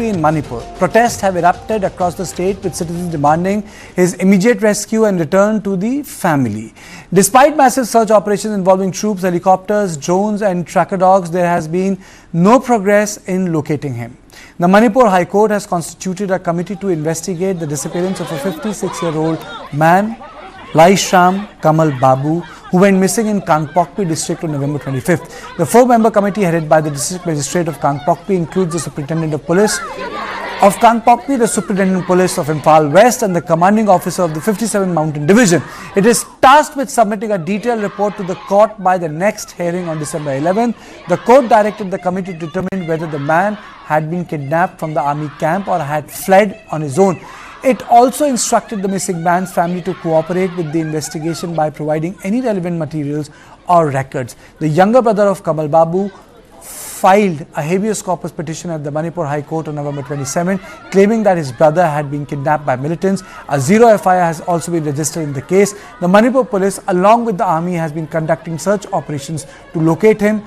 Kangpokpi in Manipur. Protests have erupted across the state with citizens demanding his immediate rescue and return to the family. Despite massive search operations involving troops, helicopters, drones and tracker dogs, there has been no progress in locating him. The Manipur High Court has constituted a committee to investigate the disappearance of a 56-year-old man, Laishram Kamalbabu, who went missing in Kangpokpi district on November 25th. The four-member committee headed by the District Magistrate of Kangpokpi includes the Superintendent of Police of Kangpokpi, the Superintendent of Police of Imphal West and the Commanding Officer of the 57 Mountain Division. It is tasked with submitting a detailed report to the court by the next hearing on December 11th. The court directed the committee to determine whether the man had been kidnapped from the army camp or had fled on his own. It also instructed the missing man's family to cooperate with the investigation by providing any relevant materials or records. The younger brother of Kamalbabu filed a habeas corpus petition at the Manipur High Court on November 27, claiming that his brother had been kidnapped by militants. A zero FIR has also been registered in the case. The Manipur police, along with the army, has been conducting search operations to locate him.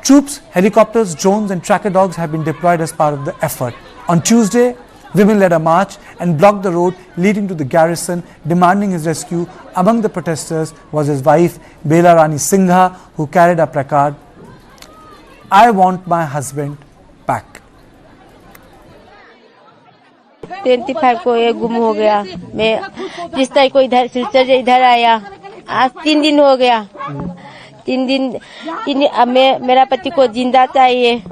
Troops, helicopters, drones and tracker dogs have been deployed as part of the effort. On Tuesday, women led a march and blocked the road leading to the garrison, demanding his rescue. Among the protesters was his wife, Bela Rani Singha, who carried a placard, "I want my husband back." 25 को ये गुम हो गया। मैं जिस तरह को इधर सिलसिले से इधर आया, आज 3 दिन हो गया। 3 दिन अब मेरा पति को जिंदा चाहिए।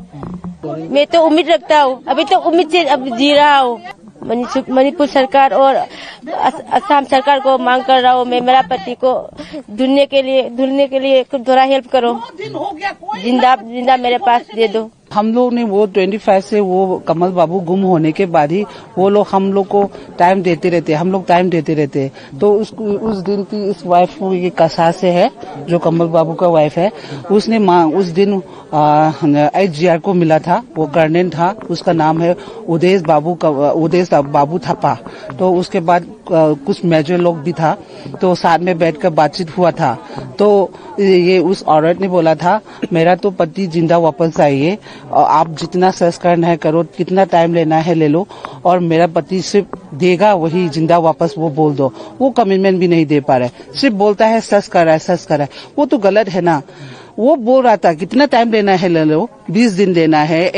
मैं तो उम्मीद रखता हूँ, अभी तो उम्मीद से अब जी रहा हूँ। मणिपुर सरकार और असम सरकार को मांग कर रहा हूँ, मैं मेरा पति को ढूंढने के लिए थोड़ा हेल्प करो। जिंदा मेरे पास दे दो। हम लोग ने वो 25 से वो कमल बाबू गुम होने के बाद ही वो लोग हम लोग को टाइम देते रहते, हम लोग टाइम देते रहते। तो उस दिन की इस वाइफ को ये कसा से है, जो कमल बाबू का वाइफ है, उसने उस दिन HGR को मिला था, वो कर्नल था, उसका नाम है उदेश बाबू थापा। तो उसके बाद कुछ मेजर लोग भी था, तो साथ में बैठकर बातचीत हुआ था। तो ये उस औरत ने बोला था, मेरा तो पति जिंदा वापस आइए, आप जितना सर्च करना है करो, कितना टाइम लेना है ले लो, और मेरा पति सिर्फ देगा वही जिंदा वापस, वो बोल दो। वो कमिटमेंट भी नहीं दे पा रहे, सिर्फ बोलता है सर्च कर रहा है। वो तो गलत है ना। वो बोल रहा था कितना टाइम लेना है ले लो, 20 दिन लेना है,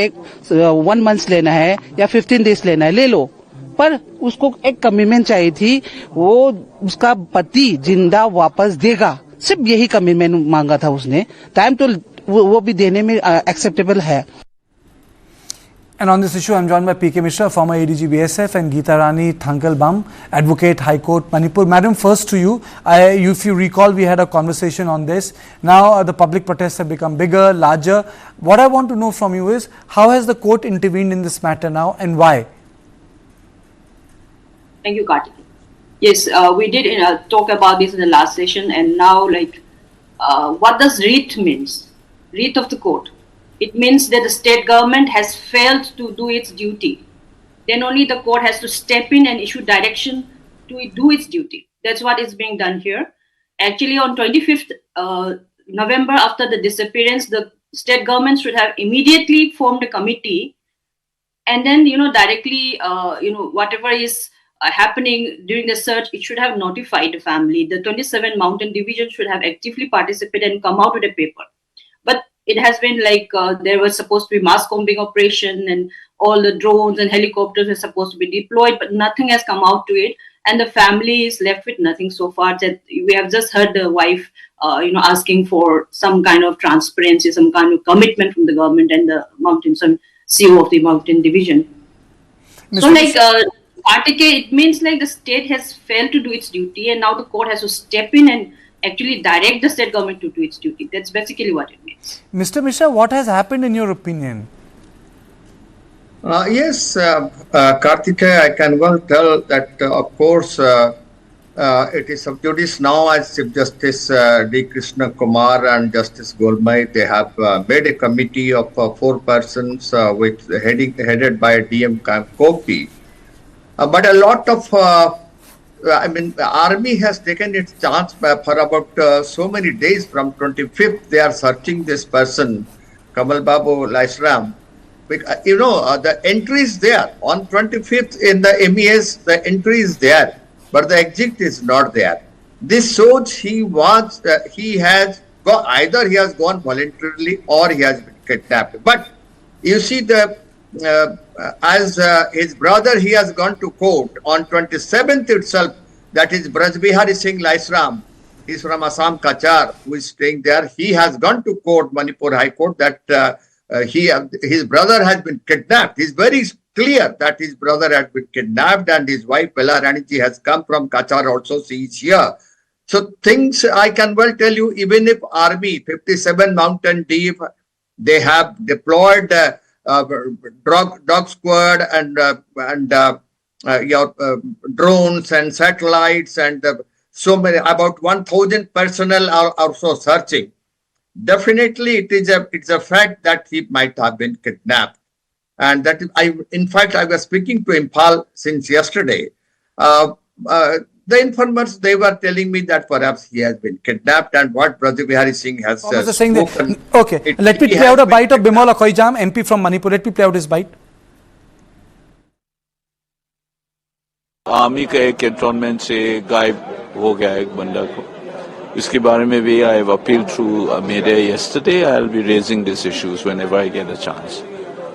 1 मंथ लेना है या 15 डेज लेना है ले लो, पर उसको एक कमिटमेंट चाहिए थी, वो उसका पति जिंदा वापस देगा, सिर्फ यही कमिटमेंट मांगा था उसने। टाइम तो वो भी देने में एक्सेप्टेबल है। And on this issue, I'm joined by PK Mishra, former ADG BSF, and Geeta Rani Thankalbam, Advocate High Court, Manipur. Madam, first to you. If you recall, we had a conversation on this. Now the public protests have become bigger, larger. What I want to know from you is, how has the court intervened in this matter now and why? Thank you, Kartik. Yes, we did talk about this in the last session, and now what does writ means? Writ of the court. It means that the state government has failed to do its duty. Then only the court has to step in and issue direction to do its duty. That's what is being done here. Actually, on 25th November, after the disappearance, the state government should have immediately formed a committee, and then directly whatever is happening during the search, it should have notified the family. The 27 Mountain Division should have actively participated and come out with a paper. But it has been there was supposed to be mass combing operation and all the drones and helicopters are supposed to be deployed, but nothing has come out to it, and the family is left with nothing so far. That we have just heard the wife asking for some kind of transparency, some kind of commitment from the government and the some CEO of the Mountain Division. So it means the state has failed to do its duty, and now the court has to step in and actually direct the state government to do its duty. That's basically what it means. Mr. Mishra, what has happened in your opinion? Yes, Karthikeya, I can well tell that, of course, it is sub judice now, as Chief Justice D. Krishna Kumar and Justice Golmai, they have made a committee of 4 persons headed by DM Kangpokpi. But a lot of the army has taken its chance for about so many days. From 25th, they are searching this person, Kamalbabu Laishram. The entry is there on 25th in the MES. The entry is there, but the exit is not there. This shows he has gone, either he has gone voluntarily or he has been kidnapped. But you see, his brother, he has gone to court on 27th itself. That is Brajbihari Singh Laisram. He's from Assam Kachar, who is staying there. He has gone to court, Manipur High Court, that his brother has been kidnapped. It's very clear that his brother has been kidnapped, and his wife Bella Raniji has come from Kachar also. She is here. So things I can well tell you, even if Army 57 Mountain Deep, they have deployed dog squad and drones and satellites, and so many, about 1,000 personnel are also searching. Definitely, it's a fact that he might have been kidnapped, and that in fact, I was speaking to Imphal since yesterday. The informers, they were telling me that perhaps he has been kidnapped, and what Brajbihari Singh has saying that, okay, let me play out a bite of Bimal Akhoijam, MP from Manipur. Let me play out his bite. Army का एक cantonment से गायब हो गया एक बंदा को. इसके बारे में भी I have appealed through media yesterday. I will be raising these issues whenever I get a chance.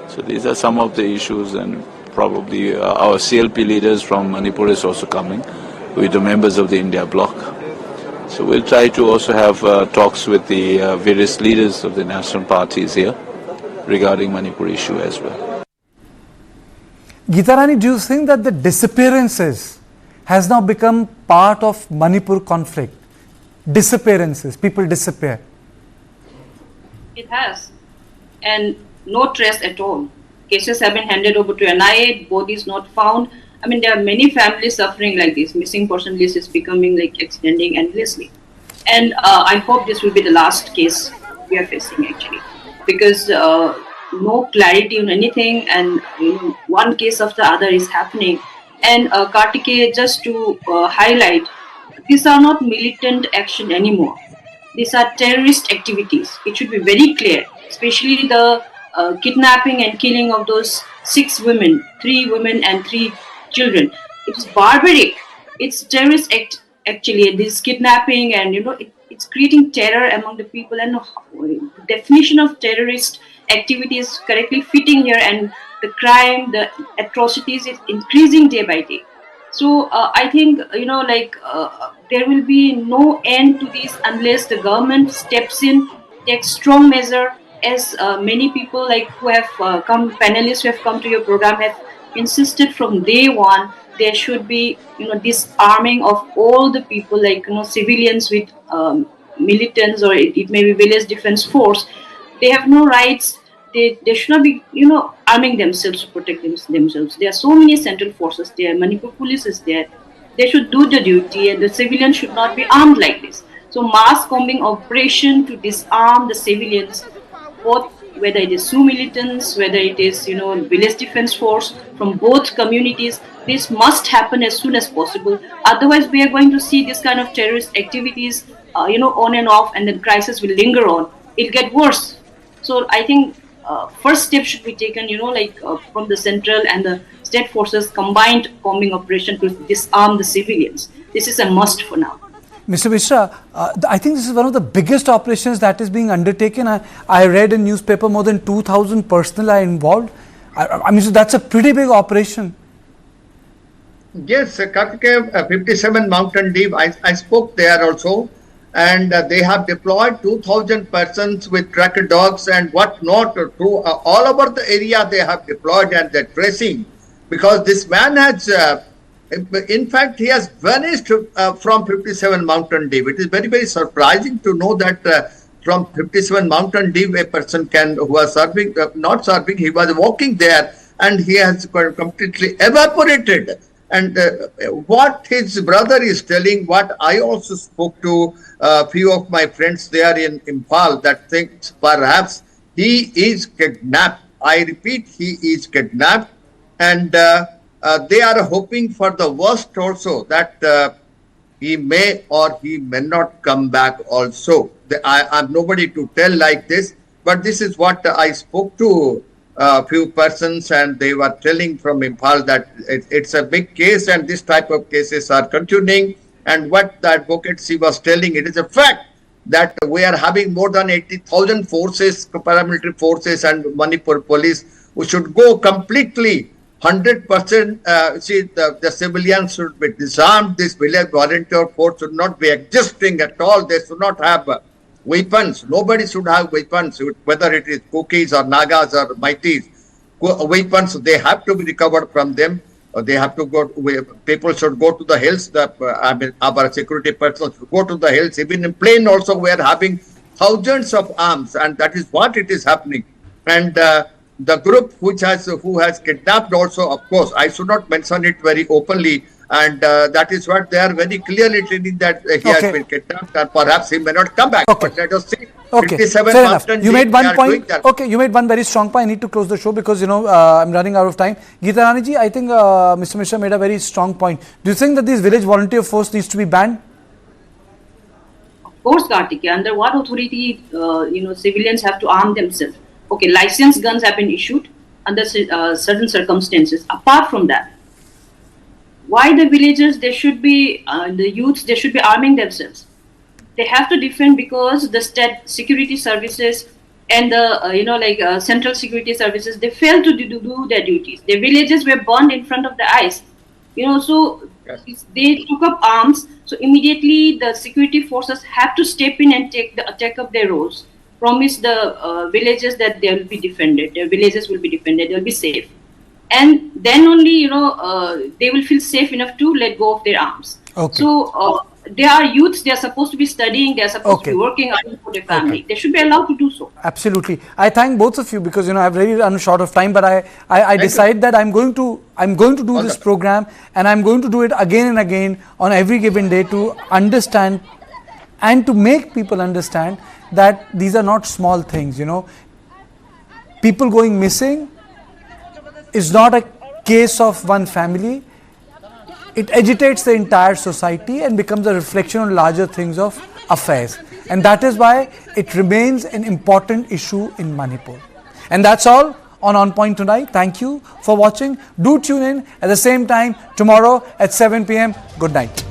So these are some of the issues, and probably our CLP leaders from Manipur is also coming with the members of the India bloc. So we'll try to also have talks with the various leaders of the national parties here regarding Manipur issue as well. Geetarani, do you think that the disappearances has now become part of Manipur conflict? Disappearances, people disappear. It has, and no trace at all. Cases have been handed over to NIA, bodies not found. I mean, there are many families suffering like this. Missing person list is becoming like extending endlessly. And I hope this will be the last case we are facing actually, because no clarity on anything, and one case after the other is happening. And Kartikeya, just to highlight, these are not militant action anymore. These are terrorist activities. It should be very clear, especially the kidnapping and killing of those 6 women, 3 women and 3 children. It's barbaric. It's terrorist act actually. This kidnapping, and it's creating terror among the people. And the definition of terrorist activity is correctly fitting here, and the crime, the atrocities is increasing day by day. So I think there will be no end to this unless the government steps in, takes strong measure. As many people who have panelists who have come to your program have insisted from day one, there should be disarming of all the people, civilians with militants, or it may be village defense force. They have no rights. They should not be arming themselves to protect themselves. There are so many central forces there. Manipur police is there. They should do the duty, and the civilians should not be armed like this. So mass combing operation to disarm the civilians, both whether it is Sioux militants, whether it is village defense force from both communities, this must happen as soon as possible. Otherwise, we are going to see this kind of terrorist activities, on and off, and then crisis will linger on. It'll get worse. So I think first step should be taken, from the central and the state forces combined combing operation to disarm the civilians. This is a must for now. Mr. Mishra, I think this is one of the biggest operations that is being undertaken. I read in newspaper more than 2,000 personnel are involved. I mean, so that's a pretty big operation. Yes, Kartikeya, 57 Mountain Deep, I spoke there also, and they have deployed 2,000 persons with tracker dogs and whatnot through all over the area. They have deployed, and they're tracing, because this man has in fact, he has vanished from 57 Mountain Deep. It is very, very surprising to know that from 57 Mountain Deep, a person who was serving, not serving, he was walking there, and he has completely evaporated. And what his brother is telling, what I also spoke to a few of my friends there in Imphal, that thinks perhaps he is kidnapped. I repeat, he is kidnapped, and they are hoping for the worst also, that he may or he may not come back also. I am nobody to tell like this, but this is what I spoke to few persons, and they were telling from Imphal that it's a big case and this type of cases are continuing. And what the advocate she was telling, it is a fact that we are having more than 80,000 forces, paramilitary forces and Manipur police, who should go completely 100%. See, the civilians should be disarmed. This village volunteer force should not be existing at all. They should not have weapons. Nobody should have weapons, whether it is Kukis or Nagas or Maitis. Weapons, they have to be recovered from them. They have to go. People should go to the hills. I mean, our security personnel should go to the hills. Even in plain also, we are having thousands of arms, and that is what it is happening. And the group who has kidnapped also, of course, I should not mention it very openly. And that is what they are very clearly telling, that he has been kidnapped and perhaps he may not come back. But let us see. Okay, fair enough. You made one point. Okay, you made one very strong point. I need to close the show because, I'm running out of time. Geeta Rani ji, I think Mr. Mishra made a very strong point. Do you think that this village volunteer force needs to be banned? Of course, Kartikeya. Under what authority, civilians have to arm themselves? Okay, licensed guns have been issued under certain circumstances. Apart from that, why the villagers, they should be, the youths, they should be arming themselves? They have to defend because the state security services and the, central security services, they failed to do their duties. The villages were burned in front of the eyes. So they took up arms. So immediately the security forces have to step in and take up their roles. Promise the villages that they will be defended. Their villages will be defended. They will be safe. And then only, they will feel safe enough to let go of their arms. Okay. So they are youths. They are supposed to be studying. They are supposed to be working hard for their family. Okay. They should be allowed to do so. Absolutely. I thank both of you because I've really run short of time. But I decide that I'm going to do this program, and I'm going to do it again and again on every given day to understand and to make people understand that these are not small things. People going missing is not a case of one family. It agitates the entire society and becomes a reflection on larger things of affairs. And that is why it remains an important issue in Manipur. And that's all on Point tonight. Thank you for watching. Do tune in at the same time tomorrow at 7 p.m. Good night.